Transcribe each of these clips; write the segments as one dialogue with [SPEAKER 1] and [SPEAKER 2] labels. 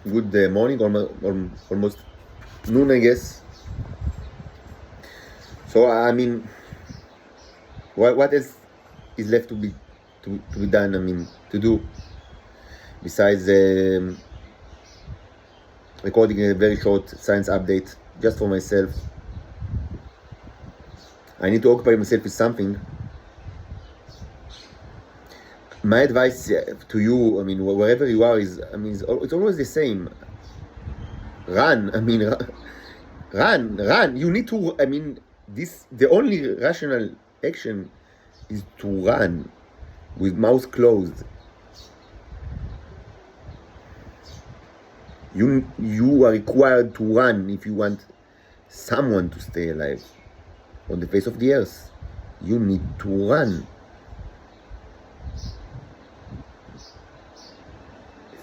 [SPEAKER 1] Good morning, almost noon, I guess. So I mean, what else is left to be done? I mean, to do besides recording a very short science update just for myself. I need to occupy myself with something. My advice to you, I mean, wherever you are, it's always the same. Run. I mean, run. You need to. I mean, the only rational action is to run with mouth closed. You are required to run if you want someone to stay alive on the face of the earth. You need to run.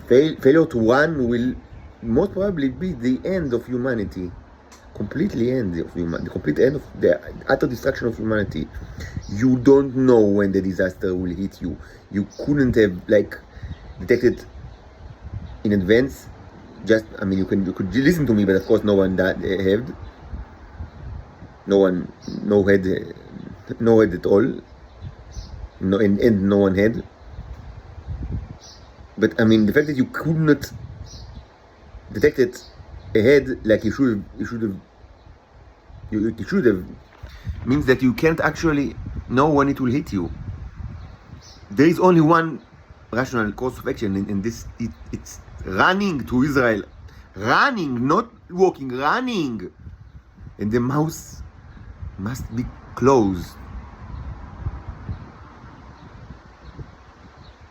[SPEAKER 1] Failure to run will most probably be the end of humanity. Completely end of humanity. The complete end of the utter destruction of humanity. You don't know when the disaster will hit you. You couldn't have detected in advance. Just, I mean, you could listen to me, but of course no one that had. No head at all. And no one had. But I mean, the fact that you could not detect it ahead, like you should have, means that you can't actually know when it will hit you. There is only one rational course of action in this. It's running to Israel. Running, not walking, running. And the mouth must be closed.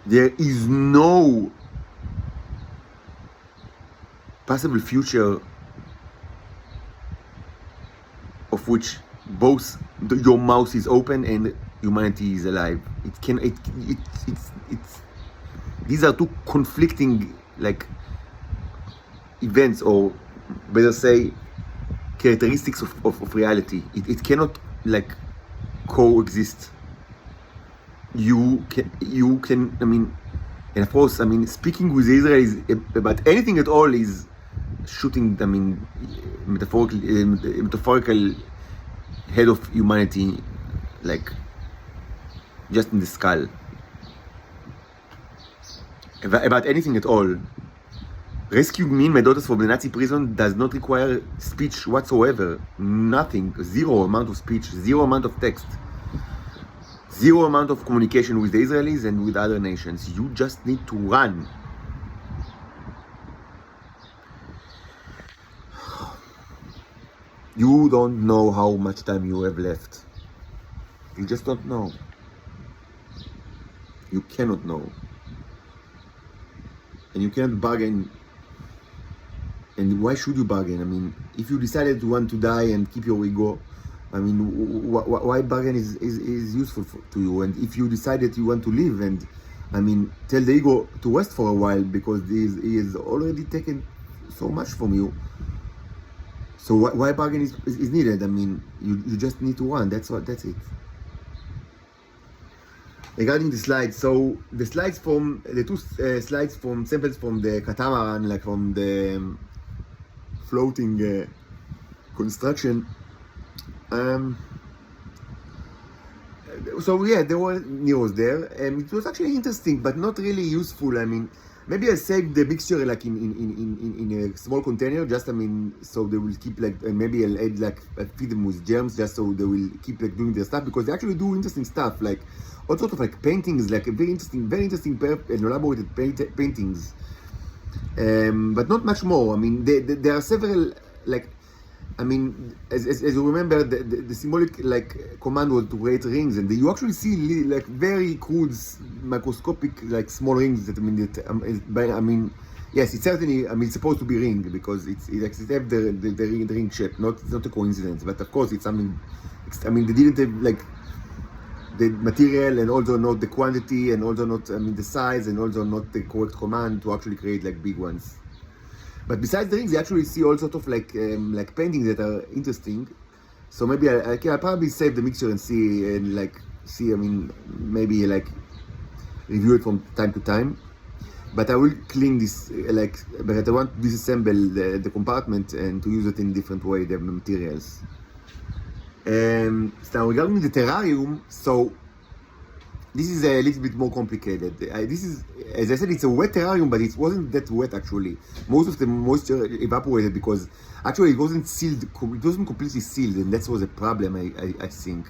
[SPEAKER 1] There is no possible future of which both your mouth is open and humanity is alive. These are two conflicting events, or better say characteristics of reality. It cannot coexist. You can I mean, and of course, I mean, speaking with Israel is about anything at all is shooting, I mean, metaphorical head of humanity, just in the skull. About anything at all. Rescuing me and my daughters from the Nazi prison does not require speech whatsoever. Nothing. Zero amount of speech. Zero amount of text. Zero amount of communication with the Israelis and with other nations. You just need to run. You don't know how much time you have left. You just don't know. You cannot know. And you can't bargain. And why should you bargain? I mean, if you decided you want to die and keep your ego, I mean, why bargain is useful to you? And if you decided you want to live, and I mean, tell the ego to rest for a while because he has already taken so much from you. So why bargain is needed? I mean, you just need to run. That's it. Regarding the slides, so the slides from the two slides from samples from the catamaran, from the floating construction. So yeah, there were news there, and it was actually interesting, but not really useful. I mean, maybe I saved the mixture in a small container, just I mean, so they will keep and maybe I'll add feed them with germs, just so they will keep doing their stuff, because they actually do interesting stuff, all sorts of paintings, very interesting and elaborated paintings, but not much more. I mean, there are several I mean, as you remember, the symbolic command was to create rings, and you actually see very crude, microscopic small rings. That I mean, yes, it's certainly, I mean, it's supposed to be ring because it has the ring shape. It's not a coincidence, but of course it's something. I mean, they didn't have the material, and also not the quantity, and also not the size, and also not the correct command to actually create big ones. But besides the rings, you actually see all sorts of paintings that are interesting. So maybe I'll probably save the mixture and see I mean, maybe review it from time to time. but I will clean this, but I want to disassemble the compartment and to use it in different way, the materials. Now regarding the terrarium, so this is a little bit more complicated. This is, as I said, it's a wet terrarium, but it wasn't that wet actually. Most of the moisture evaporated because actually it wasn't sealed, it wasn't completely sealed, and that was a problem, I think.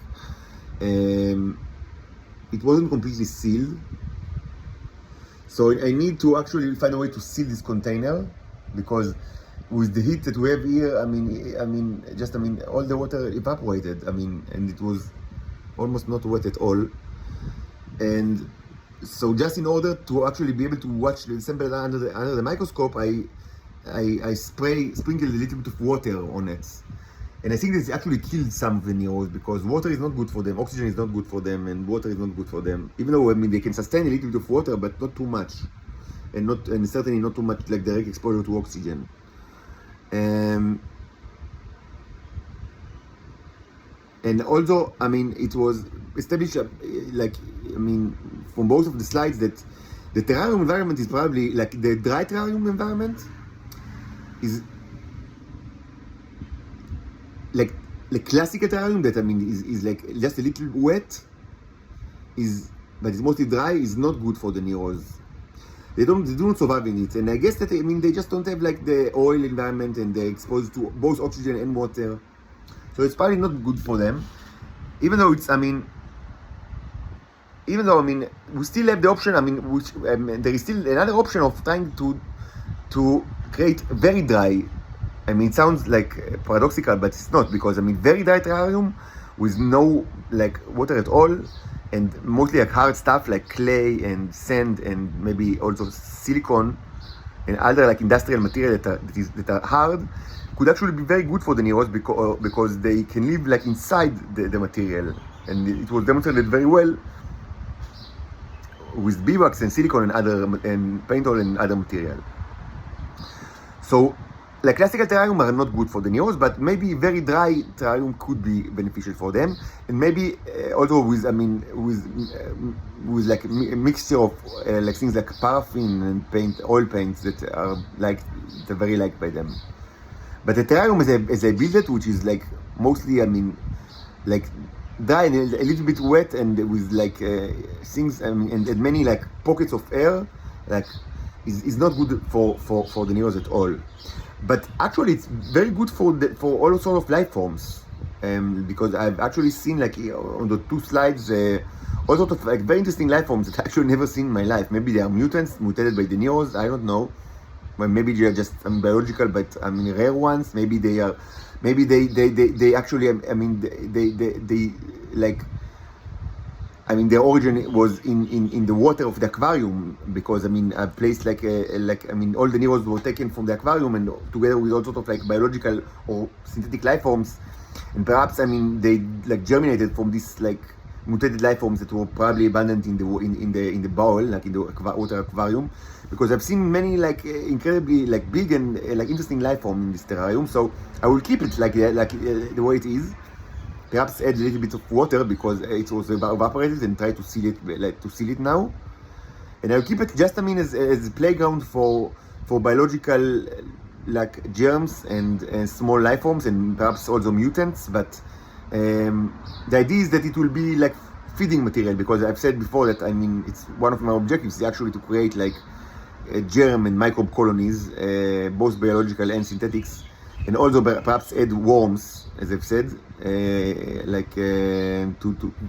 [SPEAKER 1] It wasn't completely sealed. So I need to actually find a way to seal this container, because with the heat that we have here, all the water evaporated. And it was almost not wet at all. And so just in order to actually be able to watch the sample under the microscope, I sprinkled a little bit of water on it. And I think this actually killed some of the neros, because water is not good for them, oxygen is not good for them, and water is not good for them. Even though they can sustain a little bit of water, but not too much, and certainly not too much like direct exposure to oxygen. And also, it was established, from both of the slides, that the terrarium environment is probably like the dry terrarium environment is like classical terrarium that is like just a little wet, but it's mostly dry, is not good for the neros. They do not survive in it, and I guess that they just don't have like the oil environment, and they're exposed to both oxygen and water, so it's probably not good for them. Even though we still have the option, there is still another option of trying to create very dry. It sounds like paradoxical, but it's not, because very dry terrarium with no like water at all, and mostly like hard stuff like clay and sand and maybe also silicone and other like industrial material that are hard, could actually be very good for the neros, because they can live like inside the material, and it was demonstrated very well with beeswax and silicone and paint oil and other material. So like classical terrarium are not good for the neros, but maybe very dry terrarium could be beneficial for them, and maybe also with like a mixture of like things like paraffin and oil paints that are they're very liked by them. But the terrarium as I built it, which is like mostly like dry and a little bit wet, and with like things and many like pockets of air, like is not good for the neros at all. But actually it's very good for all sorts of life forms, because I've actually seen like on the two slides all sorts of like very interesting life forms that I actually never seen in my life. Maybe they are mutants mutated by the neros, I don't know. Well, maybe they are just biological, but rare ones. Maybe they are, maybe they actually they like, their origin was in the water of the aquarium, because I've placed all the neros were taken from the aquarium, and together with all sorts of like biological or synthetic life forms, and perhaps they like germinated from this like mutated life forms that were probably abundant in the bowl, like in the water aquarium, because I've seen many like incredibly like big and like interesting life form in this terrarium. So I will keep it the way it is. Perhaps add a little bit of water, because it was evaporated, and try to seal it now. And I'll keep it just as a playground for biological like germs and small life forms, and perhaps also mutants. But the idea is that it will be like feeding material, because I've said before that it's one of my objectives is actually to create like germ and microbe colonies, both biological and synthetics, and also perhaps add worms, as I've said, to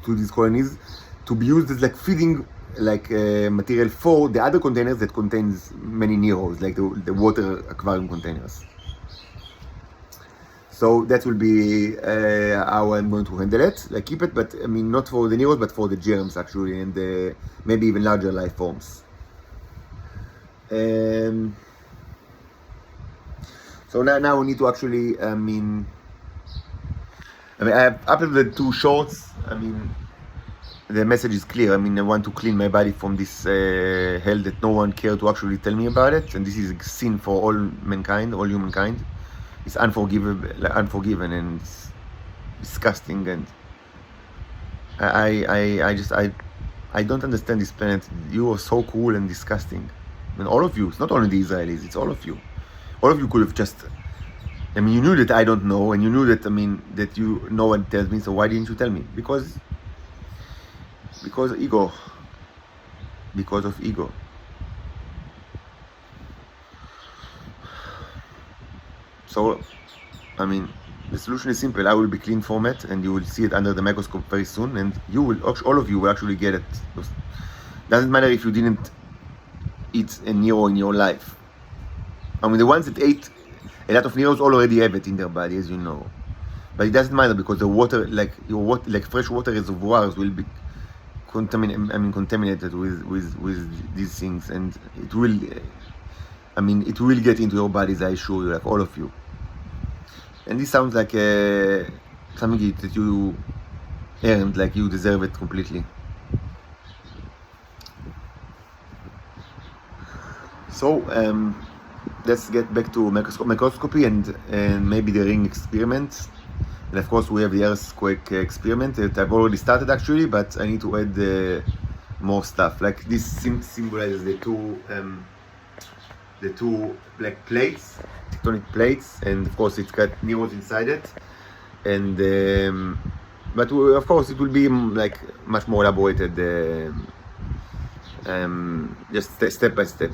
[SPEAKER 1] these colonies, to be used as like feeding material for the other containers that contains many neros, like the water aquarium containers. So that will be how I'm going to handle it. Like keep it, but not for the neros, but for the germs actually, and maybe even larger life forms. So now we need to actually, I have uploaded 2 shorts. The message is clear. I want to clean my body from this hell that no one cared to actually tell me about it, and this is a sin for all mankind, all humankind. It's unforgiven, and it's disgusting, and I don't understand this planet. You are so cruel and disgusting. And all of you, it's not only the Israelis, it's all of you. All of you could have just, I mean, you knew that I don't know, and you knew that, I mean, that no one tells me, so why didn't you tell me? Because ego. Because of ego. So, I mean, the solution is simple. I will be clean format, and you will see it under the microscope very soon, and you will, all of you will actually get it. Doesn't matter if you didn't eat a Nero in your life. I mean, the ones that ate a lot of Neros already have it in their body, as you know. But it doesn't matter because the water, like your water, like fresh water reservoirs, will be contaminated with these things, and it will. I mean, it will get into your bodies. I assure you, like all of you. And this sounds like something that you earned, like you deserve it completely. So let's get back to microscopy and maybe the ring experiment. And of course we have the earthquake experiment that I've already started actually, but I need to add more stuff. Like this symbolizes the two like plates, tectonic plates, and of course it's got Neros inside it. And but of course it will be like much more elaborated, just step by step.